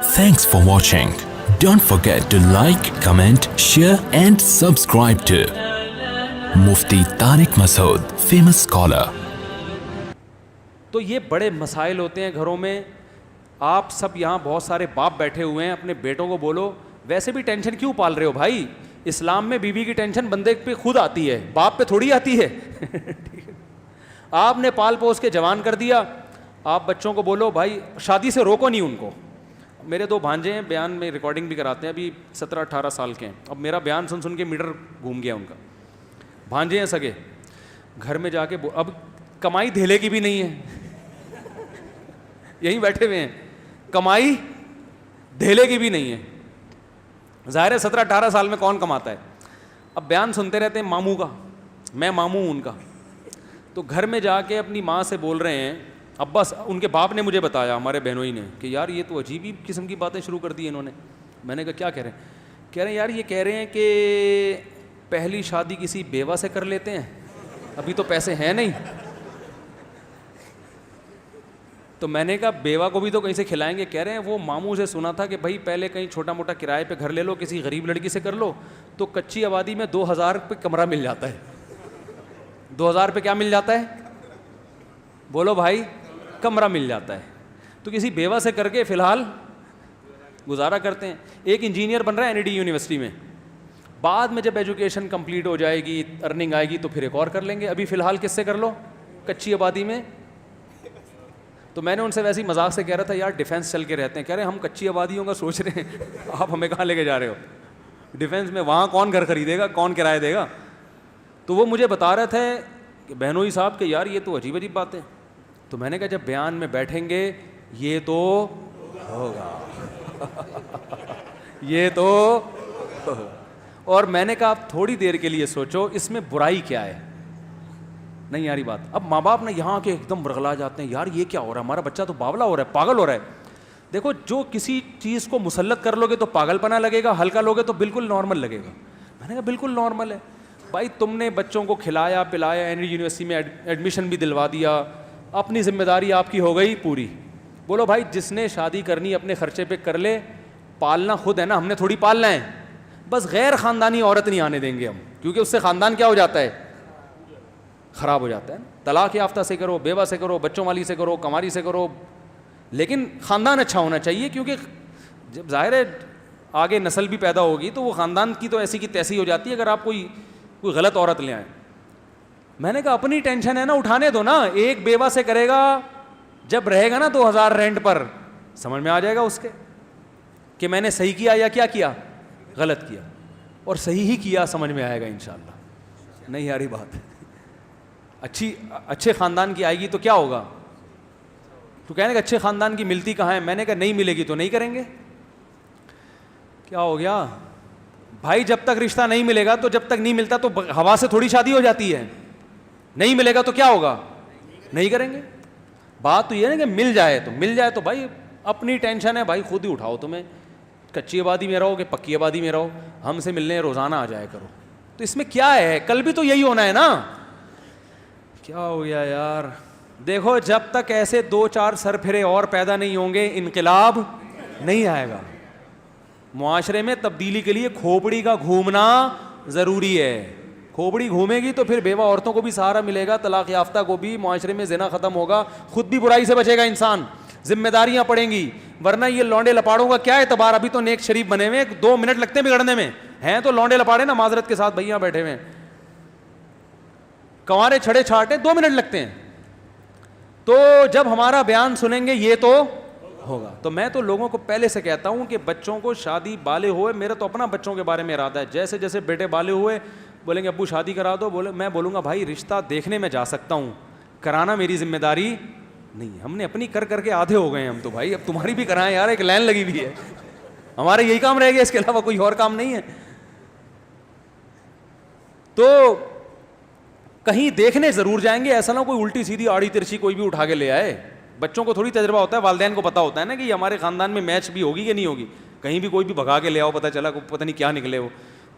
Thanks for watching. Don't forget to like, comment, share and subscribe to Mufti Tariq Masood, famous scholar. تو یہ بڑے مسائل ہوتے ہیں گھروں میں. آپ سب یہاں بہت سارے باپ بیٹھے ہوئے ہیں, اپنے بیٹوں کو بولو ویسے بھی ٹینشن کیوں پال رہے ہو بھائی. اسلام میں بیوی کی ٹینشن بندے پہ خود آتی ہے, باپ پہ تھوڑی آتی ہے. آپ نے پال پوس کے جوان کر دیا, آپ بچوں کو بولو بھائی شادی سے روکو نہیں ان کو. میرے 2 بھانجے ہیں, بیان میں ریکارڈنگ بھی کراتے ہیں, ابھی 17-18 سال کے ہیں. اب میرا بیان سن سن کے میٹر گھوم گیا ان کا. بھانجے ہیں سگے, گھر میں جا کے اب کمائی دھیلے کی بھی نہیں ہے, یہیں بیٹھے ہوئے ہیں, کمائی دھیلے کی بھی نہیں ہے. ظاہر ہے 17-18 سال میں کون کماتا ہے. اب بیان سنتے رہتے ہیں ماموں کا, میں ماموں ہوں ان کا. تو گھر میں جا کے اپنی ماں سے بول رہے ہیں, اب بس ان کے باپ نے مجھے بتایا, ہمارے بہنوئی نے, کہ یار یہ تو عجیب ہی قسم کی باتیں شروع کر دی انہوں نے. میں نے کہا کیا کہہ رہے ہیں؟ کہہ رہے ہیں یار یہ کہہ رہے ہیں کہ پہلی شادی کسی بیوہ سے کر لیتے ہیں, ابھی تو پیسے ہیں نہیں. تو میں نے کہا بیوہ کو بھی تو کہیں سے کھلائیں گے. کہہ رہے ہیں وہ ماموں سے سنا تھا کہ بھائی پہلے کہیں چھوٹا موٹا کرائے پہ گھر لے لو, کسی غریب لڑکی سے کر لو, تو کچی آبادی میں 2000 پہ کمرہ مل جاتا ہے. 2000 پہ کیا مل جاتا ہے بولو بھائی؟ کمرہ مل جاتا ہے. تو کسی بیوہ سے کر کے فی الحال گزارا کرتے ہیں. ایک انجینئر بن رہا ہے NID یونیورسٹی میں, بعد میں جب ایجوکیشن کمپلیٹ ہو جائے گی, ارننگ آئے گی تو پھر ایک اور کر لیں گے. ابھی فی الحال کس سے کر لو؟ کچی آبادی میں. تو میں نے ان سے ویسے ہی مذاق سے کہہ رہا تھا یار ڈیفینس چل کے رہتے ہیں. کہہ رہے ہیں ہم کچی آبادیوں کا سوچ رہے ہیں, آپ ہمیں کہاں لے کے جا رہے ہو ڈیفینس میں؟ وہاں کون گھر خریدے گا, کون کرایہ دے گا؟ تو وہ مجھے بتا رہے تھے کہ بہنوئی صاحب کہ یار یہ تو عجیب عجیب باتیں. تو میں نے کہا جب بیان میں بیٹھیں گے یہ تو ہوگا یہ تو ہوگا. اور میں نے کہا آپ تھوڑی دیر کے لیے سوچو اس میں برائی کیا ہے. نہیں یاری بات. اب ماں باپ نے یہاں کے ایک دم برغلا جاتے ہیں, یار یہ کیا ہو رہا ہے, ہمارا بچہ تو باولا ہو رہا ہے, پاگل ہو رہا ہے. دیکھو جو کسی چیز کو مسلط کر لو گے تو پاگل پنا لگے گا, ہلکا لوگے تو بالکل نارمل لگے گا. میں نے کہا بالکل نارمل ہے بھائی, تم نے بچوں کو کھلایا پلایا, NID یونیورسٹی میں ایڈمیشن بھی دلوا دیا, اپنی ذمہ داری آپ کی ہو گئی پوری. بولو بھائی جس نے شادی کرنی اپنے خرچے پہ کر لے, پالنا خود ہے نا, ہم نے تھوڑی پالنا ہے. بس غیر خاندانی عورت نہیں آنے دیں گے ہم, کیونکہ اس سے خاندان کیا ہو جاتا ہے, خراب ہو جاتا ہے. طلاق یافتہ سے کرو, بیوہ سے کرو, بچوں والی سے کرو, کماری سے کرو, لیکن خاندان اچھا ہونا چاہیے. کیونکہ جب ظاہر ہے آگے نسل بھی پیدا ہوگی تو وہ خاندان کی تو ایسی کی تیسی ہو جاتی ہے اگر آپ کوئی غلط عورت لے آئیں. میں نے کہا اپنی ٹینشن ہے نا, اٹھانے دو نا. ایک بیوہ سے کرے گا, جب رہے گا نا 2000 رینٹ پر, سمجھ میں آ جائے گا اس کے کہ میں نے صحیح کیا یا کیا کیا, غلط کیا. اور صحیح ہی کیا, سمجھ میں آئے گا انشاءاللہ. نہیں یاری بات, اچھے خاندان کی آئے گی تو کیا ہوگا. تو کہنے کہ اچھے خاندان کی ملتی کہاں ہے. میں نے کہا نہیں ملے گی تو نہیں کریں گے. کیا ہو گیا بھائی, جب تک رشتہ نہیں ملے گا تو جب تک نہیں ملتا تو ہوا سے تھوڑی شادی ہو جاتی ہے. نہیں ملے گا تو کیا ہوگا, نہیں کریں گے. بات تو یہ ہے کہ مل جائے تو بھائی اپنی ٹینشن ہے بھائی, خود ہی اٹھاؤ. تمہیں کچی آبادی میں رہو کہ پکی آبادی میں رہو, ہم سے ملنے روزانہ آ جایا کرو. تو اس میں کیا ہے, کل بھی تو یہی ہونا ہے نا. کیا ہو گیا یار. دیکھو جب تک ایسے 2-4 سر پھرے اور پیدا نہیں ہوں گے انقلاب نہیں آئے گا. معاشرے میں تبدیلی کے لیے کھوپڑی کا گھومنا ضروری ہے. کھوپڑی گھومے گی تو پھر بیوہ عورتوں کو بھی سہارا ملے گا, طلاق یافتہ کو بھی, معاشرے میں زنا ختم ہوگا, خود بھی برائی سے بچے گا انسان, ذمہ داریاں پڑیں گی. ورنہ یہ لونڈے لپاڑوں کا کیا اعتبار, ابھی تو نیک شریف بنے ہوئے, 2 منٹ لگتے ہیں بگڑنے میں, ہیں تو لونڈے لپاڑے نا, معذرت کے ساتھ بھیا بیٹھے ہوئے, کنوارے چھڑے چھاٹے 2 منٹ لگتے ہیں. تو جب ہمارا بیان سنیں گے یہ تو ہوگا. تو میں تو لوگوں کو پہلے سے کہتا ہوں کہ بچوں کو شادی بالے ہوئے, میرا تو اپنا بچوں کے بارے میں ارادہ ہے, جیسے جیسے بیٹے بالے ہوئے بولیں گے ابو شادی کرا دو, میں بولوں گا بھائی رشتہ دیکھنے میں جا سکتا ہوں, کرانا میری ذمہ داری نہیں. ہم نے اپنی کر کے آدھے ہو گئے ہم تو بھائی, اب تمہاری بھی کرائیں یار, ایک لائن لگی ہوئی ہے, ہمارا یہی کام رہ گیا, اس کے علاوہ کوئی اور کام نہیں ہے. تو کہیں دیکھنے ضرور جائیں گے, ایسا نہ کوئی الٹی سیدھی آڑی ترچھی کوئی بھی اٹھا کے لے آئے. بچوں کو تھوڑی تجربہ ہوتا ہے, والدین کو پتا ہوتا ہے نا کہ یہ ہمارے خاندان میں میچ بھی ہوگی کہ نہیں ہوگی. کہیں بھی کوئی بھی بھگا کے لے آؤ, پتہ چلا پتہ نہیں کیا نکلے ہو.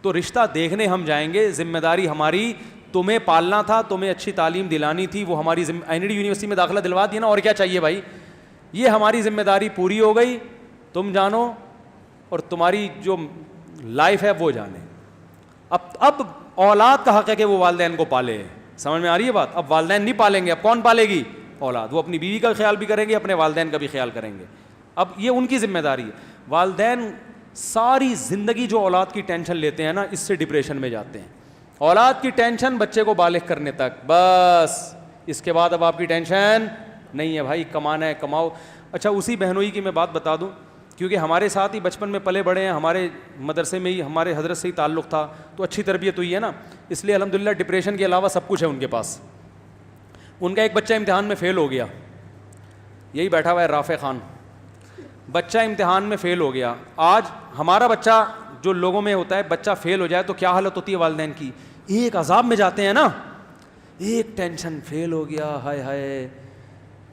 تو رشتہ دیکھنے ہم جائیں گے, ذمہ داری ہماری, تمہیں پالنا تھا, تمہیں اچھی تعلیم دلانی تھی, وہ ہماری NID یونیورسٹی میں داخلہ دلوا دیا نا, اور کیا چاہیے بھائی. یہ ہماری ذمہ داری پوری ہو گئی تم جانو اور تمہاری جو لائف ہے وہ جانے. اب اولاد کا حق ہے کہ وہ والدین کو پالے. سمجھ میں آ رہی ہے بات؟ اب والدین نہیں پالیں گے, اب کون پالے گی؟ اولاد. وہ اپنی بیوی کا خیال بھی کریں گے, اپنے والدین کا بھی خیال کریں گے. اب یہ ان کی ذمہ داری ہے. والدین ساری زندگی جو اولاد کی ٹینشن لیتے ہیں نا, اس سے ڈپریشن میں جاتے ہیں. اولاد کی ٹینشن بچے کو بالغ کرنے تک, بس اس کے بعد اب آپ کی ٹینشن نہیں ہے بھائی, کمانا ہے کماؤ. اچھا اسی بہنوئی کی میں بات بتا دوں, کیونکہ ہمارے ساتھ ہی بچپن میں پلے بڑے ہیں, ہمارے مدرسے میں ہی ہمارے حضرت سے ہی تعلق تھا, تو اچھی تربیت ہوئی ہے نا, اس لیے الحمدللہ ڈپریشن کے علاوہ سب کچھ ہے ان کے پاس. ان کا ایک بچہ امتحان میں فیل ہو گیا, یہی بیٹھا ہوا ہے رافع خان, بچہ امتحان میں فیل ہو گیا. آج ہمارا بچہ جو لوگوں میں ہوتا ہے, بچہ فیل ہو جائے تو کیا حالت ہوتی ہے والدین کی, ایک عذاب میں جاتے ہیں نا, ایک ٹینشن, فیل ہو گیا, ہائے ہائے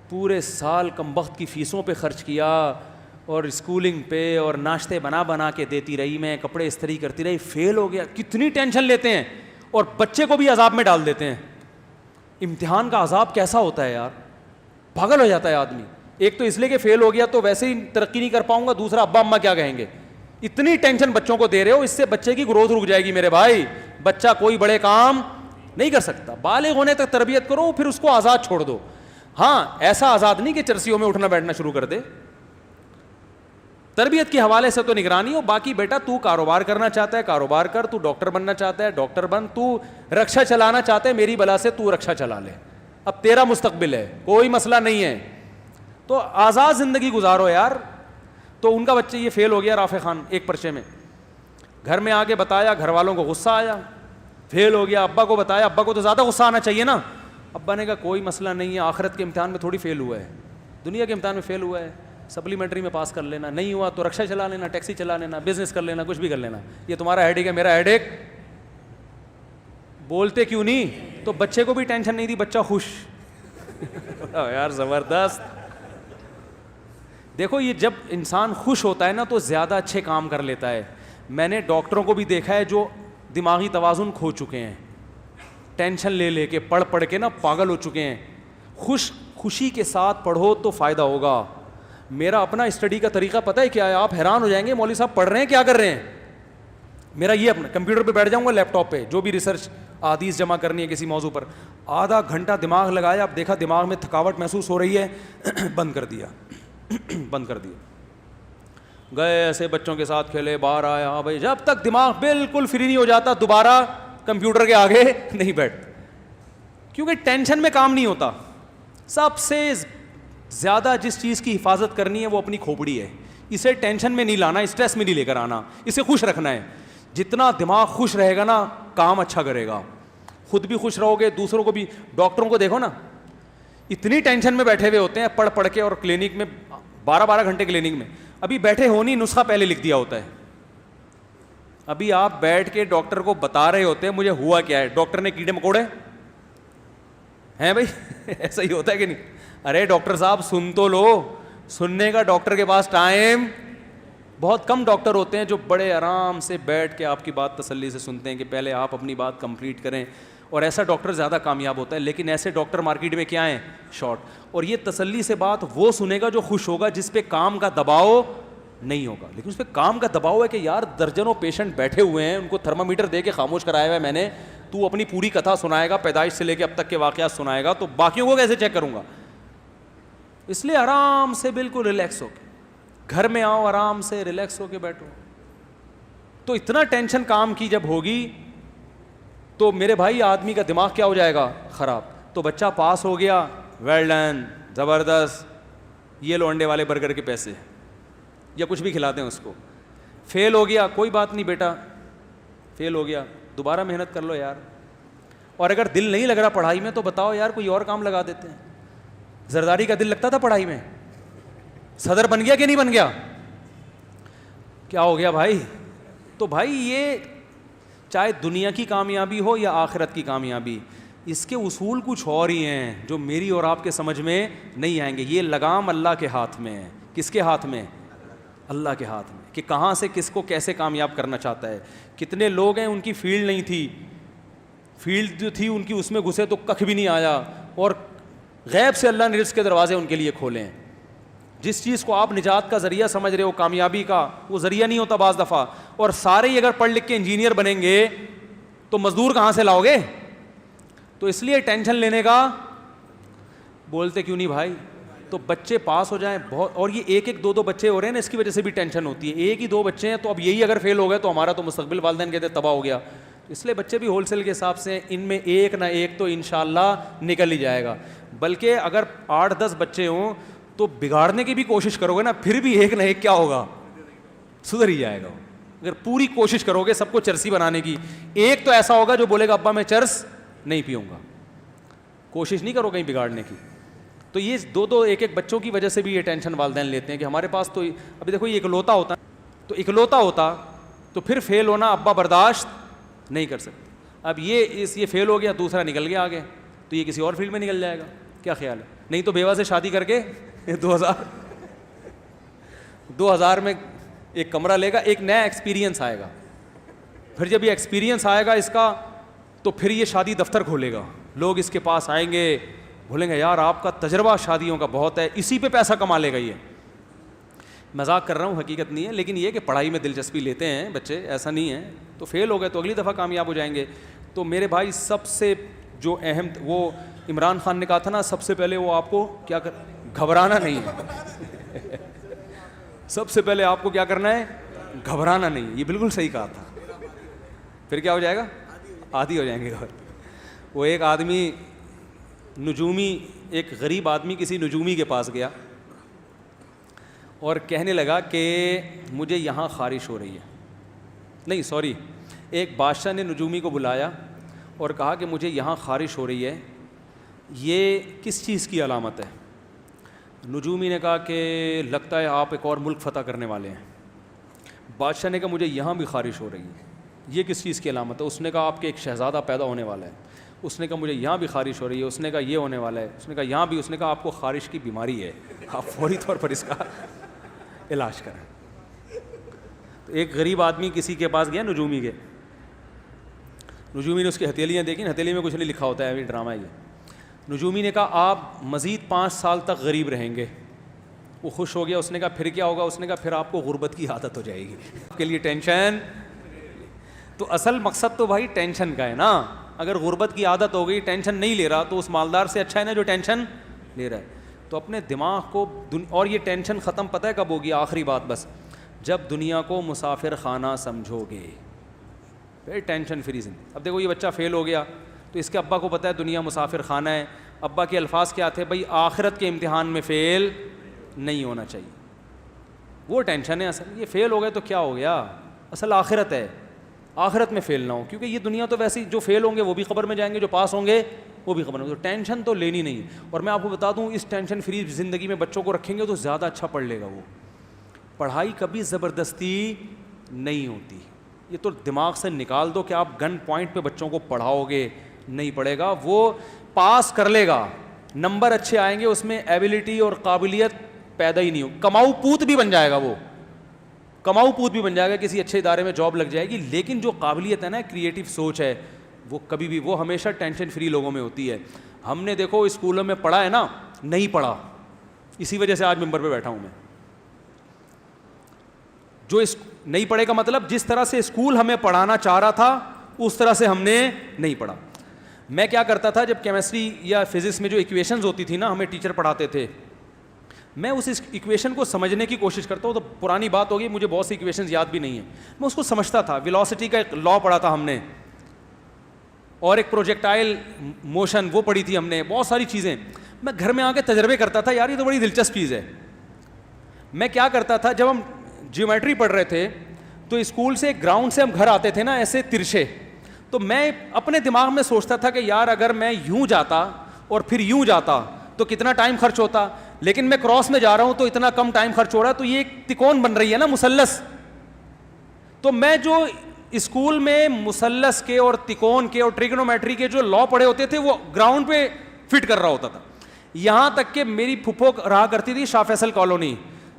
پورے سال کم وقت کی فیسوں پہ خرچ کیا, اور اسکولنگ پہ, اور ناشتے بنا بنا کے دیتی رہی میں, کپڑے استری کرتی رہی, فیل ہو گیا. کتنی ٹینشن لیتے ہیں, اور بچے کو بھی عذاب میں ڈال دیتے ہیں. امتحان کا عذاب کیسا ہوتا ہے یار, پاگل ہو جاتا ہے آدمی. ایک تو اس لیے کہ فیل ہو گیا تو ویسے ہی ترقی نہیں کر پاؤں گا, دوسرا ابا اماں کیا کہیں گے. اتنی ٹینشن بچوں کو دے رہے ہو, اس سے بچے کی گروتھ رک جائے گی میرے بھائی. بچہ کوئی بڑے کام نہیں کر سکتا. بالغ ہونے تک تربیت کرو, پھر اس کو آزاد چھوڑ دو. ہاں ایسا آزاد نہیں کہ چرسیوں میں اٹھنا بیٹھنا شروع کر دے. تربیت کے حوالے سے تو نگرانی ہو, باقی بیٹا تو کاروبار کرنا چاہتا ہے کاروبار کر, تو ڈاکٹر بننا چاہتا ہے ڈاکٹر بن, تو رکشا چلانا چاہتا ہے میری بلا سے تو رکشا چلا لے, اب تیرا مستقبل ہے, کوئی مسئلہ نہیں ہے. تو آزاد زندگی گزارو یار. تو ان کا بچہ یہ فیل ہو گیا رافع خان ایک پرچے میں, گھر میں آ کے بتایا, گھر والوں کو غصہ آیا, فیل ہو گیا. ابا کو بتایا, ابا کو تو زیادہ غصہ آنا چاہیے نا. ابا نے کہا کوئی مسئلہ نہیں ہے, آخرت کے امتحان میں تھوڑی فیل ہوا ہے, دنیا کے امتحان میں فیل ہوا ہے, سپلیمنٹری میں پاس کر لینا, نہیں ہوا تو رکشا چلا لینا, ٹیکسی چلا لینا, بزنس کر لینا, کچھ بھی کر لینا. یہ تمہارا ہیڈ ایک ہے, میرا ہیڈ ایک. بولتے کیوں نہیں؟ تو بچے کو بھی ٹینشن نہیں دی, بچہ خوش. یار زبردست. دیکھو یہ جب انسان خوش ہوتا ہے نا تو زیادہ اچھے کام کر لیتا ہے. میں نے ڈاکٹروں کو بھی دیکھا ہے جو دماغی توازن کھو چکے ہیں, ٹینشن لے لے کے پڑھ پڑھ کے نا پاگل ہو چکے ہیں. خوشی کے ساتھ پڑھو تو فائدہ ہوگا. میرا اپنا اسٹڈی کا طریقہ پتہ ہے کیا ہے, آپ حیران ہو جائیں گے مولوی صاحب پڑھ رہے ہیں کیا کر رہے ہیں. میرا یہ اپنا کمپیوٹر پہ بیٹھ جاؤں گا, لیپ ٹاپ پہ جو بھی ریسرچ احادیث جمع کرنی ہے کسی موضوع پر, آدھا گھنٹہ دماغ لگایا, اب دیکھا دماغ میں تھکاوٹ محسوس ہو رہی ہے, بند کر دیا. گئے ایسے بچوں کے ساتھ کھیلے, باہر آیا. ہاں بھائی, جب تک دماغ بالکل فری نہیں ہو جاتا دوبارہ کمپیوٹر کے آگے نہیں بیٹھ, کیونکہ ٹینشن میں کام نہیں ہوتا. سب سے زیادہ جس چیز کی حفاظت کرنی ہے وہ اپنی کھوپڑی ہے. اسے ٹینشن میں نہیں لانا, اسٹریس میں نہیں لے کر آنا, اسے خوش رکھنا ہے. جتنا دماغ خوش رہے گا نا کام اچھا کرے گا, خود بھی خوش رہو گے, دوسروں کو بھی. ڈاکٹروں کو دیکھو نا, اتنی ٹینشن میں بیٹھے ہوئے ہوتے ہیں پڑھ پڑھ کے, اور کلینک میں 12 گھنٹے کلینک میں, ابھی بیٹھے ہو نہیں, نسخہ پہلے لکھ دیا ہوتا ہے. ابھی آپ بیٹھ کے ڈاکٹر کو بتا رہے ہوتے ہیں مجھے ہوا کیا ہے, ڈاکٹر نے کیڑے مکوڑے ہیں بھائی. ایسا ہی ہوتا ہے کہ نہیں؟ ارے ڈاکٹر صاحب سن تو لو, سننے کا ڈاکٹر کے پاس ٹائم بہت کم. ڈاکٹر ہوتے ہیں جو بڑے آرام سے بیٹھ کے آپ کی بات تسلی سے سنتے ہیں کہ پہلے آپ اپنی بات کمپلیٹ کریں, اور ایسا ڈاکٹر زیادہ کامیاب ہوتا ہے. لیکن ایسے ڈاکٹر مارکیٹ میں کیا ہیں, شارٹ. اور یہ تسلی سے بات وہ سنے گا جو خوش ہوگا, جس پہ کام کا دباؤ نہیں ہوگا. لیکن اس پہ کام کا دباؤ ہے کہ یار درجنوں پیشنٹ بیٹھے ہوئے ہیں, ان کو تھرمامیٹر دے کے خاموش کرایا ہوا ہے میں نے, تو اپنی پوری کتھا سنائے گا, پیدائش سے لے کے اب تک کے واقعات سنائے گا, تو باقیوں کو کیسے چیک کروں گا. اس لیے آرام سے بالکل ریلیکس ہو کے گھر میں آؤ, آرام سے ریلیکس ہو کے بیٹھو. تو اتنا ٹینشن کام کی جب ہوگی تو میرے بھائی آدمی کا دماغ کیا ہو جائے گا, خراب. تو بچہ پاس ہو گیا, ویل ڈن, زبردست, یہ لو انڈے والے برگر کے پیسے, یا کچھ بھی کھلاتے ہیں اس کو. فیل ہو گیا, کوئی بات نہیں بیٹا, فیل ہو گیا, دوبارہ محنت کر لو یار. اور اگر دل نہیں لگ رہا پڑھائی میں تو بتاؤ یار کوئی اور کام لگا دیتے ہیں. زرداری کا دل لگتا تھا پڑھائی میں, صدر بن گیا کہ نہیں بن گیا, کیا ہو گیا بھائی. تو بھائی یہ چاہے دنیا کی کامیابی ہو یا آخرت کی کامیابی, اس کے اصول کچھ اور ہی ہیں جو میری اور آپ کے سمجھ میں نہیں آئیں گے. یہ لگام اللہ کے ہاتھ میں ہے. کس کے ہاتھ میں؟ اللہ کے ہاتھ میں, کہ کہاں سے کس کو کیسے کامیاب کرنا چاہتا ہے. کتنے لوگ ہیں ان کی فیلڈ نہیں تھی, فیلڈ جو تھی ان کی اس میں گھسے تو ککھ بھی نہیں آیا, اور غیب سے اللہ نے رزق کے دروازے ان کے لیے کھولے ہیں. جس چیز کو آپ نجات کا ذریعہ سمجھ رہے ہو, کامیابی کا, وہ ذریعہ نہیں ہوتا بعض دفعہ. اور سارے ہی اگر پڑھ لکھ کے انجینئر بنیں گے تو مزدور کہاں سے لاؤ گے؟ تو اس لیے ٹینشن لینے کا بولتے کیوں نہیں بھائی؟ تو بچے پاس ہو جائیں بہت, اور یہ ایک ایک دو بچے ہو رہے ہیں نا, اس کی وجہ سے بھی ٹینشن ہوتی ہے. ایک ہی 2 بچے ہیں تو اب یہی اگر فیل ہو گئے تو ہمارا تو مستقبل والدین کہتے ہیں تباہ ہو گیا. اس لیے بچے بھی ہول سیل کے حساب سے, ان میں ایک نہ ایک تو انشاءاللہ نکل ہی جائے گا. بلکہ اگر 8-10 بچے ہوں تو بگاڑنے کی بھی کوشش کرو گے نا, پھر بھی ایک نہ ایک کیا ہوگا, سدھر ہی جائے گا. اگر پوری کوشش کرو گے سب کو چرسی بنانے کی, ایک تو ایسا ہوگا جو بولے گا ابا میں چرس نہیں پیوں گا. کوشش نہیں کرو کہیں بگاڑنے کی. تو یہ 2 ایک بچوں کی وجہ سے بھی یہ ٹینشن والدین لیتے ہیں کہ ہمارے پاس تو ابھی دیکھو یہ اکلوتا ہوتا, تو اکلوتا ہوتا تو پھر فیل ہونا ابا برداشت نہیں کر سکتے. اب یہ فیل ہو گیا, دوسرا نکل گیا آگے, تو یہ کسی اور فیلڈ میں نکل جائے گا. کیا خیال ہے؟ نہیں تو بیوہ سے شادی کر کے 2000 میں ایک کمرہ لے گا, ایک نیا ایکسپیرینس آئے گا. پھر جب یہ ایکسپیرینس آئے گا اس کا, تو پھر یہ شادی دفتر کھولے گا, لوگ اس کے پاس آئیں گے, بولیں گے یار آپ کا تجربہ شادیوں کا بہت ہے, اسی پہ پیسہ کما لے گا. یہ مذاق کر رہا ہوں, حقیقت نہیں ہے, لیکن یہ کہ پڑھائی میں دلچسپی لیتے ہیں بچے, ایسا نہیں ہے. تو فیل ہو گئے تو اگلی دفعہ کامیاب ہو جائیں گے. تو میرے بھائی سب سے جو اہم, وہ عمران خان نے کہا تھا نا, سب سے پہلے وہ آپ کو کیا گھبرانا نہیں ہے. سب سے پہلے آپ کو کیا کرنا ہے؟ گھبرانا نہیں. یہ بالکل صحیح کہا تھا. پھر کیا ہو جائے گا؟ عادی ہو جائیں گے. وہ ایک آدمی نجومی, ایک غریب آدمی کسی نجومی کے پاس گیا اور کہنے لگا کہ مجھے یہاں خارش ہو رہی ہے. نہیں سوری, ایک بادشاہ نے نجومی کو بلایا اور کہا کہ مجھے یہاں خارش ہو رہی ہے, یہ کس چیز کی علامت ہے؟ نجومی نے کہا کہ لگتا ہے آپ ایک اور ملک فتح کرنے والے ہیں. بادشاہ نے کہا مجھے یہاں بھی خارش ہو رہی ہے, یہ کس چیز کی علامت ہے؟ اس نے کہا آپ کے ایک شہزادہ پیدا ہونے والا ہے. اس نے کہا مجھے یہاں بھی خارش ہو رہی ہے. اس نے کہا یہ ہونے والا ہے. اس نے کہا یہاں بھی. اس نے کہا آپ کو خارش کی بیماری ہے, آپ فوری طور پر اس کا علاج کریں. تو ایک غریب آدمی کسی کے پاس گیا نجومی کے. نجومی نے اس کی ہتھیلیاں دیکھیں, ہتھیلی میں کچھ نہیں لکھا ہوتا ہے, ابھی ڈرامہ ہے یہ. نجومی نے کہا آپ مزید 5 سال تک غریب رہیں گے. وہ خوش ہو گیا. اس نے کہا پھر کیا ہوگا؟ اس نے کہا پھر آپ کو غربت کی عادت ہو جائے گی. آپ کے لیے ٹینشن. تو اصل مقصد تو بھائی ٹینشن کا ہے نا. اگر غربت کی عادت ہو گئی, ٹینشن نہیں لے رہا, تو اس مالدار سے اچھا ہے نا جو ٹینشن لے رہا ہے. تو اپنے دماغ کو, اور یہ ٹینشن ختم پتہ ہے کب ہوگی؟ آخری بات بس, جب دنیا کو مسافر خانہ سمجھو گے, پھر ٹینشن فری زندگی. اب دیکھو یہ بچہ فیل ہو گیا تو اس کے ابا کو پتہ ہے دنیا مسافر خانہ ہے. ابا کے الفاظ کیا تھے؟ بھائی آخرت کے امتحان میں فیل نہیں ہونا چاہیے. وہ ٹینشن ہے اصل. یہ فیل ہو گئے تو کیا ہو گیا؟ اصل آخرت ہے, آخرت میں فیل نہ ہو, کیونکہ یہ دنیا تو ویسے جو فیل ہوں گے وہ بھی قبر میں جائیں گے, جو پاس ہوں گے وہ بھی قبر میں. تو ٹینشن تو لینی نہیں. اور میں آپ کو بتا دوں, اس ٹینشن فری زندگی میں بچوں کو رکھیں گے تو زیادہ اچھا پڑھ لے گا وہ. پڑھائی کبھی زبردستی نہیں ہوتی. یہ تو دماغ سے نکال دو کہ آپ گن پوائنٹ پہ بچوں کو پڑھاؤ گے, نہیں پڑھے گا. وہ پاس کر لے گا, نمبر اچھے آئیں گے, اس میں ایبلٹی اور قابلیت پیدا ہی نہیں ہو. کماؤ پوت بھی بن جائے گا, وہ کماؤ پوت بھی بن جائے گا, کسی اچھے ادارے میں جاب لگ جائے گی. لیکن جو قابلیت ہے نا, کریٹو سوچ ہے, وہ کبھی بھی, وہ ہمیشہ ٹینشن فری لوگوں میں ہوتی ہے. ہم نے دیکھو اسکولوں میں پڑھا ہے نا, نہیں پڑھا, اسی وجہ سے آج ممبر پہ بیٹھا ہوں میں. جو نہیں پڑھے کا مطلب, جس طرح سے اسکول ہمیں پڑھانا چاہ رہا تھا اس طرح سے ہم نے نہیں پڑھا. میں کیا کرتا تھا, جب کیمسٹری یا فزکس میں جو ایکویشنز ہوتی تھی نا, ہمیں ٹیچر پڑھاتے تھے, میں اس ایکویشن کو سمجھنے کی کوشش کرتا ہوں. تو پرانی بات ہوگی, مجھے بہت سی ایکویشنز یاد بھی نہیں ہیں, میں اس کو سمجھتا تھا. ویلوسٹی کا ایک لا پڑھا تھا ہم نے, اور ایک پروجیکٹائل موشن وہ پڑھی تھی ہم نے, بہت ساری چیزیں. میں گھر میں آ کے تجربے کرتا تھا, یار یہ تو بڑی دلچسپ چیز ہے. میں کیا کرتا تھا, جب ہم جیومیٹری پڑھ رہے تھے تو اسکول سے گراؤنڈ سے ہم گھر آتے تھے نا ایسے ترچھے, تو میں اپنے دماغ میں سوچتا تھا کہ یار اگر میں یوں جاتا اور پھر یوں جاتا تو کتنا ٹائم خرچ ہوتا, لیکن میں کراس میں جا رہا ہوں تو اتنا کم ٹائم خرچ ہو رہا ہے. تو یہ ایک تکون بن رہی ہے نا, مثلث. تو میں جو اسکول میں مثلث کے اور تکون کے اور ٹریگنومیٹری کے جو لا پڑھے ہوتے تھے وہ گراؤنڈ پہ فٹ کر رہا ہوتا تھا. یہاں تک کہ میری پھپھو رہا کرتی تھی شاہ فیصل کالونی,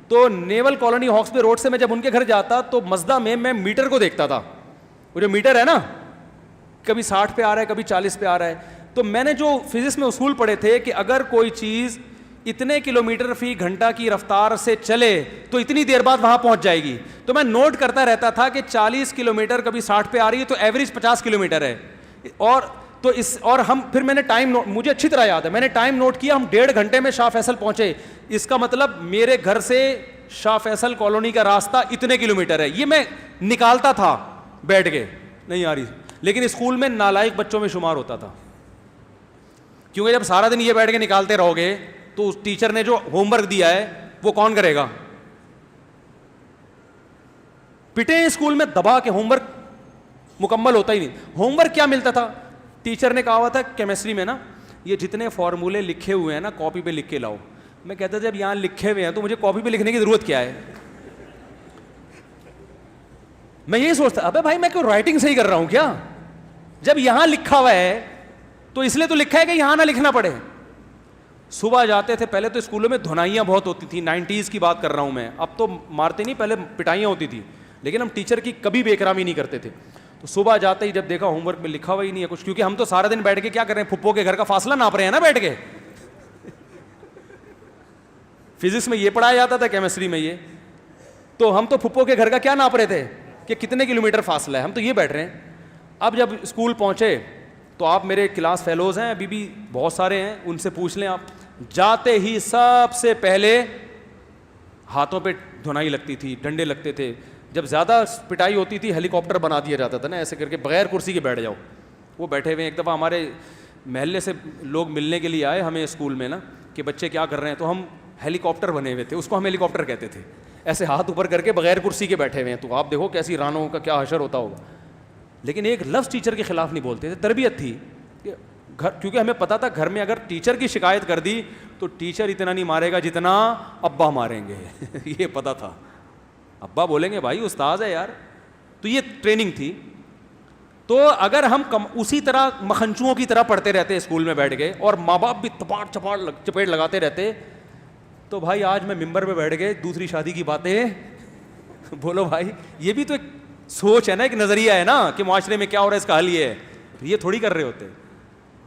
تو نیول کالونی ہاکس پہ روڈ سے میں جب ان کے گھر جاتا تو مزدہ میں میٹر کو دیکھتا تھا. وہ جو میٹر ہے نا, کبھی 60 پہ آ رہا ہے, کبھی 40 پہ آ رہا ہے. تو میں نے جو فزکس میں اصول پڑھے تھے کہ اگر کوئی چیز اتنے کلومیٹر فی گھنٹہ کی رفتار سے چلے تو اتنی دیر بعد وہاں پہنچ جائے گی. تو میں نوٹ کرتا رہتا تھا کہ 40 کلومیٹر کبھی 60 پہ آ رہی ہے تو ایوریج 50 کلومیٹر ہے. اور ہم پھر میں نے ٹائم مجھے اچھی طرح یاد ہے, میں نے ٹائم نوٹ کیا, ہم 1.5 گھنٹے میں شاہ فیصل پہنچے. اس کا مطلب میرے گھر سے شاہ فیصل کالونی کا راستہ اتنے کلومیٹر ہے. یہ میں نکالتا تھا بیٹھ کے, نہیں آ رہی, لیکن اسکول میں نالائق بچوں میں شمار ہوتا تھا, کیونکہ جب سارا دن یہ بیٹھ کے نکالتے رہو گے تو اس ٹیچر نے جو ہوم ورک دیا ہے وہ کون کرے گا؟ پٹے اسکول میں دبا کے ہوم ورک مکمل ہوتا ہی نہیں. ہوم ورک کیا ملتا تھا؟ ٹیچر نے کہا ہوا تھا کیمسٹری میں نا, یہ جتنے فارمولے لکھے ہوئے ہیں نا کاپی پہ لکھ کے لاؤ. میں کہتا تھا جب یہاں لکھے ہوئے ہیں تو مجھے کاپی پہ لکھنے کی ضرورت کیا ہے؟ میں یہی سوچتا ابے بھائی میں کیوں رائٹنگ صحیح کر رہا ہوں کیا؟ جب یہاں لکھا ہوا ہے تو اس لیے تو لکھا ہے کہ یہاں نہ لکھنا پڑے. صبح جاتے تھے, پہلے تو اسکولوں میں دھنائیاں بہت ہوتی تھیں, 90s کی بات کر رہا ہوں میں, اب تو مارتے نہیں, پہلے پٹائیاں ہوتی تھی, لیکن ہم ٹیچر کی کبھی بے احترامی نہیں کرتے تھے. تو صبح جاتے ہی جب دیکھا ہوم ورک میں لکھا ہوا ہی نہیں ہے کچھ, کیونکہ ہم تو سارا دن بیٹھ کے کیا کر رہے ہیں, پھپھو کے گھر کا فاصلہ ناپ رہے ہیں نا بیٹھ کے. فزکس میں یہ پڑھایا جاتا تھا, کیمسٹری میں یہ, تو ہم تو پھپھو کے گھر کا کیا ناپ رہے تھے کہ کتنے کلومیٹر فاصلہ ہے, ہم تو یہ بیٹھ رہے ہیں. اب جب اسکول پہنچے تو آپ میرے کلاس فیلوز ہیں ابھی بھی بہت سارے ہیں, ان سے پوچھ لیں آپ, جاتے ہی سب سے پہلے ہاتھوں پہ دھنائی لگتی تھی, ڈنڈے لگتے تھے. جب زیادہ پٹائی ہوتی تھی ہیلی کاپٹر بنا دیا جاتا تھا نا, ایسے کر کے بغیر کرسی کے بیٹھ جاؤ. وہ بیٹھے ہوئے, ایک دفعہ ہمارے محلے سے لوگ ملنے کے لیے آئے ہمیں اسکول میں نا کہ بچے کیا کر رہے ہیں, تو ہم ہیلی کاپٹر بنے ہوئے تھے, اس کو ہم ہیلی کاپٹر کہتے تھے, ایسے ہاتھ اوپر کر کے بغیر کرسی کے بیٹھے ہوئے ہیں. تو آپ دیکھو کیسی رانوں کا کیا حشر ہوتا ہوگا. لیکن ایک لفظ ٹیچر کے خلاف نہیں بولتے تھے, تربیت تھی گھر, کیونکہ ہمیں پتا تھا گھر میں اگر ٹیچر کی شکایت کر دی تو ٹیچر اتنا نہیں مارے گا جتنا ابا ماریں گے. یہ پتا تھا, ابا بولیں گے بھائی استاذ ہے یار. تو یہ ٹریننگ تھی. تو اگر ہم اسی طرح مکھنچوؤں کی طرح پڑھتے رہتے اسکول میں بیٹھ کے, اور ماں باپ بھی چپیٹ لگاتے رہتے, تو بھائی آج میں ممبر پہ بیٹھ کے دوسری شادی کی باتیں بولو بھائی. یہ بھی تو ایک سوچ ہے نا, ایک نظریہ ہے نا کہ معاشرے میں کیا ہو رہا ہے, اس کا حل یہ ہے. یہ تھوڑی کر رہے ہوتے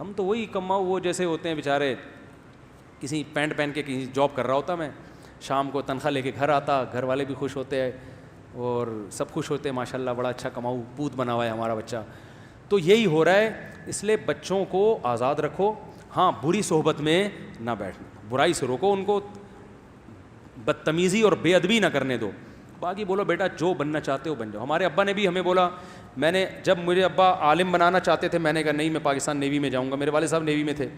ہم, تو وہی کماؤ وہ جیسے ہوتے ہیں بیچارے, کسی پینٹ پہن کے کہیں جاب کر رہا ہوتا میں, شام کو تنخواہ لے کے گھر آتا, گھر والے بھی خوش ہوتے ہیں اور سب خوش ہوتے ہیں, ماشاء اللہ بڑا اچھا کماؤ پوت بنا ہوا ہے ہمارا بچہ. تو یہی ہو رہا ہے. اس لیے بچوں کو آزاد رکھو, ہاں بری صحبت میں نہ بیٹھنا, برائی سے روکو ان کو, بدتمیزی اور بے ادبی نہ کرنے دو. باقی بولو بیٹا جو بننا چاہتے ہو بن جاؤ. ہمارے ابا نے بھی ہمیں بولا, میں نے جب مجھے ابا عالم بنانا چاہتے تھے, میں نے کہا نہیں میں پاکستان نیوی میں جاؤں گا, میرے والد صاحب نیوی میں تھے.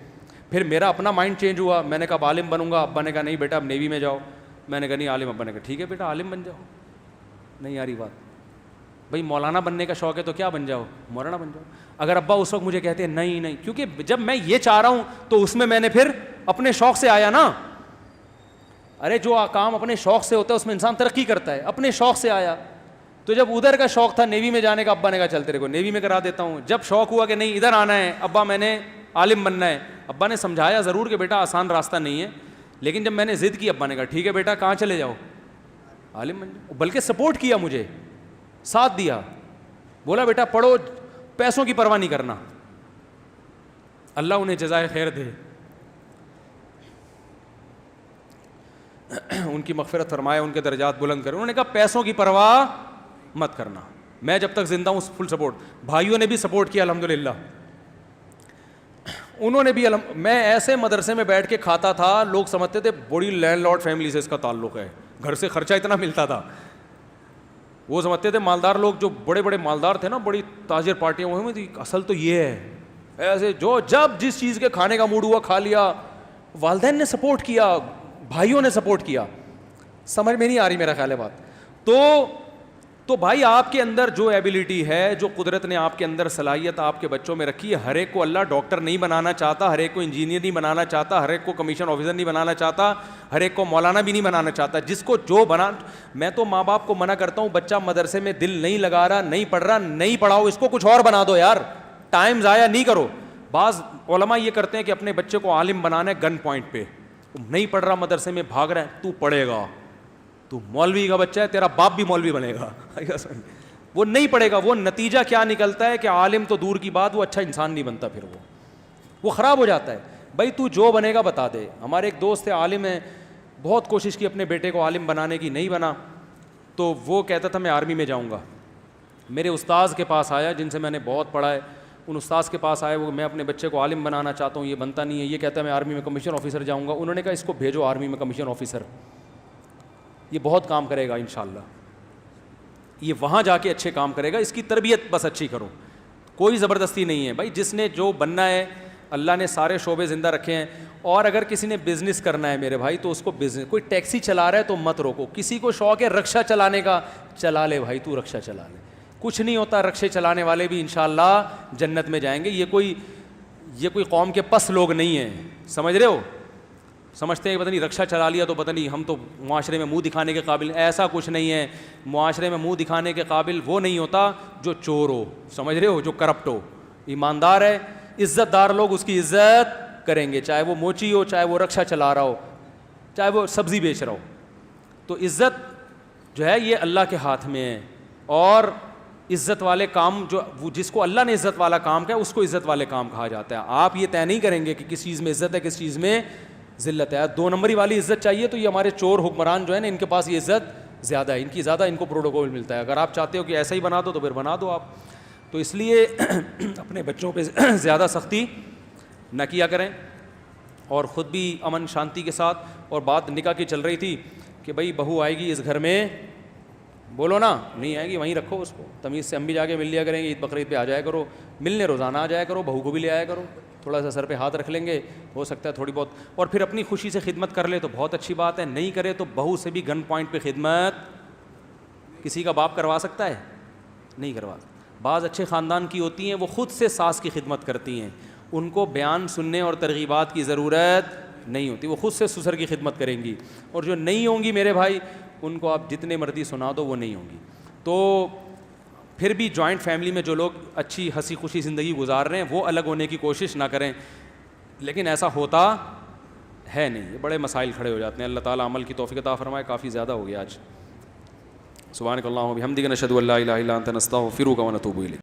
پھر میرا اپنا مائنڈ چینج ہوا, میں نے کہا عالم بنوں گا, ابا نے کہا نہیں بیٹا اب نیوی میں جاؤ. میں نے کہا نہیں عالم, ابا نے کہا ٹھیک ہے بیٹا عالم بن جاؤ. نہیں آ رہی بات بھائی, مولانا بننے کا شوق ہے تو کیا بن جاؤ, مولانا بن جاؤ. اگر ابا اس وقت مجھے کہتے ہیں نہیں, کیونکہ جب میں یہ چاہ رہا ہوں تو اس میں نے پھر اپنے شوق سے آیا نا. ارے جو کام اپنے شوق سے ہوتا ہے اس میں انسان ترقی کرتا ہے, اپنے شوق سے آیا. تو جب ادھر کا شوق تھا نیوی میں جانے کا, ابا نے کہا چل تیرے کو نیوی میں کرا دیتا ہوں. جب شوق ہوا کہ نہیں ادھر آنا ہے, ابا میں نے عالم بننا ہے, ابا نے سمجھایا ضرور کہ بیٹا آسان راستہ نہیں ہے, لیکن جب میں نے ضد کی, ابا نے کہا ٹھیک ہے بیٹا کہاں چلے جاؤ, عالم بن جاؤ. بلکہ سپورٹ کیا, مجھے ساتھ دیا, بولا بیٹا پڑھو, پیسوں کی پرواہ نہیں کرنا. اللہ انہیں جزائے خیر دے, ان کی مغفرت فرمائے, ان کے درجات بلند کرے. انہوں نے کہا پیسوں کی پرواہ مت کرنا, میں جب تک زندہ ہوں فل سپورٹ. بھائیوں نے بھی سپورٹ کیا الحمدللہ, انہوں نے بھی میں ایسے مدرسے میں بیٹھ کے کھاتا تھا, لوگ سمجھتے تھے بڑی لینڈ لارڈ فیملی سے اس کا تعلق ہے, گھر سے خرچہ اتنا ملتا تھا. وہ سمجھتے تھے مالدار لوگ, جو بڑے بڑے مالدار تھے نا, بڑی تاجر پارٹیاں ہوئی تھی, اصل تو یہ ہے. ایسے جو جب جس چیز کے کھانے کا موڈ ہوا کھا لیا. والدین نے سپورٹ کیا, بھائیوں نے سپورٹ کیا. سمجھ میں نہیں آ رہی میرا خیال ہے بات. تو بھائی آپ کے اندر جو ایبلٹی ہے, جو قدرت نے آپ کے اندر صلاحیت آپ کے بچوں میں رکھی ہے, ہر ایک کو اللہ ڈاکٹر نہیں بنانا چاہتا, ہر ایک کو انجینئر نہیں بنانا چاہتا, ہر ایک کو کمیشن آفیسر نہیں بنانا چاہتا, ہر ایک کو مولانا بھی نہیں بنانا چاہتا. جس کو جو بنا, میں تو ماں باپ کو منع کرتا ہوں, بچہ مدرسے میں دل نہیں لگا رہا, نہیں پڑھ رہا, نہیں پڑھاؤ, اس کو کچھ اور بنا دو یار, ٹائم ضائع نہیں کرو. بعض علماء یہ کرتے ہیں کہ اپنے بچے کو عالم بنانا ہے گن پوائنٹ پہ, نہیں پڑھ رہا مدرسے میں, بھاگ رہا ہے, تو پڑھے گا, تو مولوی کا بچہ ہے, تیرا باپ بھی مولوی بنے گا. وہ نہیں پڑھے گا. وہ نتیجہ کیا نکلتا ہے کہ عالم تو دور کی بات, وہ اچھا انسان نہیں بنتا, پھر وہ خراب ہو جاتا ہے. بھائی تو جو بنے گا بتا دے. ہمارے ایک دوست ہے عالم ہے, بہت کوشش کی اپنے بیٹے کو عالم بنانے کی, نہیں بنا, تو وہ کہتا تھا میں آرمی میں جاؤں گا. میرے استاذ کے پاس آیا جن سے میں نے بہت پڑھا ہے, ان استاذ کے پاس آئے, وہ میں اپنے بچے کو عالم بنانا چاہتا ہوں, یہ بنتا نہیں ہے, یہ کہتا ہے میں آرمی میں کمیشن آفیسر جاؤں گا. انہوں نے کہا اس کو بھیجو آرمی میں کمیشن آفیسر, یہ بہت کام کرے گا انشاءاللہ, یہ وہاں جا کے اچھے کام کرے گا, اس کی تربیت بس اچھی کرو, کوئی زبردستی نہیں ہے بھائی. جس نے جو بننا ہے, اللہ نے سارے شعبے زندہ رکھے ہیں. اور اگر کسی نے بزنس کرنا ہے میرے بھائی تو اس کو بزنس, کوئی ٹیکسی چلا رہا ہے تو مت روکو, کسی کو شوق ہے رکشا چلانے کا, چلا لے بھائی, تو رکشا چلا لے, کچھ نہیں ہوتا, رکشے چلانے والے بھی انشاءاللہ جنت میں جائیں گے. یہ کوئی قوم کے پس لوگ نہیں ہیں, سمجھ رہے ہو, سمجھتے ہیں کہ پتہ نہیں رکشا چلا لیا تو پتہ نہیں ہم تو معاشرے میں منہ دکھانے کے قابل, ایسا کچھ نہیں ہے. معاشرے میں منہ دکھانے کے قابل وہ نہیں ہوتا جو چور ہو, سمجھ رہے ہو, جو کرپٹ ہو. ایماندار ہے, عزت دار لوگ اس کی عزت کریں گے, چاہے وہ موچی ہو, چاہے وہ رکشا چلا رہا ہو, چاہے وہ سبزی بیچ رہا ہو. تو عزت جو ہے یہ اللہ کے ہاتھ میں ہے. اور عزت والے کام جو جس کو اللہ نے عزت والا کام کہا اس کو عزت والے کام کہا جاتا ہے. آپ یہ طے نہیں کریں گے کہ کس چیز میں عزت ہے, کس چیز میں ذلت ہے. 2 نمبری والی عزت چاہیے تو یہ ہمارے چور حکمران جو ہے نا, ان کے پاس یہ عزت زیادہ ہے, ان کی زیادہ ان کو پروٹوکول ملتا ہے. اگر آپ چاہتے ہو کہ ایسا ہی بنا دو تو پھر بنا دو آپ. تو اس لیے اپنے بچوں پہ زیادہ سختی نہ کیا کریں, اور خود بھی امن شانتی کے ساتھ. اور بات نکاح کی چل رہی تھی کہ بھائی بہو آئے گی اس گھر میں, بولو نا, نہیں آئے گی وہیں رکھو اس کو تمیز سے, ہم بھی جا کے مل لیا کریں گے, عید بقرعید پہ آ جایا کرو, ملنے روزانہ آ جایا کرو, بہو کو بھی لے آیا کرو, تھوڑا سا سر پہ ہاتھ رکھ لیں گے, ہو سکتا ہے تھوڑی بہت. اور پھر اپنی خوشی سے خدمت کر لے تو بہت اچھی بات ہے, نہیں کرے تو بہو سے بھی گن پوائنٹ پہ خدمت کسی کا باپ کروا سکتا ہے؟ نہیں کروا. بعض اچھے خاندان کی ہوتی ہیں وہ خود سے ساس کی خدمت کرتی ہیں, ان کو بیان سننے اور ترغیبات کی ضرورت نہیں ہوتی, وہ خود سے سسر کی خدمت کریں گی. اور جو نہیں ہوں گی میرے بھائی, ان کو آپ جتنے مرضی سنا دو وہ نہیں ہوں گی. تو پھر بھی جوائنٹ فیملی میں جو لوگ اچھی ہنسی خوشی زندگی گزار رہے ہیں وہ الگ ہونے کی کوشش نہ کریں, لیکن ایسا ہوتا ہے نہیں, یہ بڑے مسائل کھڑے ہو جاتے ہیں. اللہ تعالیٰ عمل کی توفیق عطا فرمائے. کافی زیادہ ہو گیا آج. سبحانک اللہم و بحمدک نشہد ان لا الہ الا انت نستغفرک و نتوب الیک.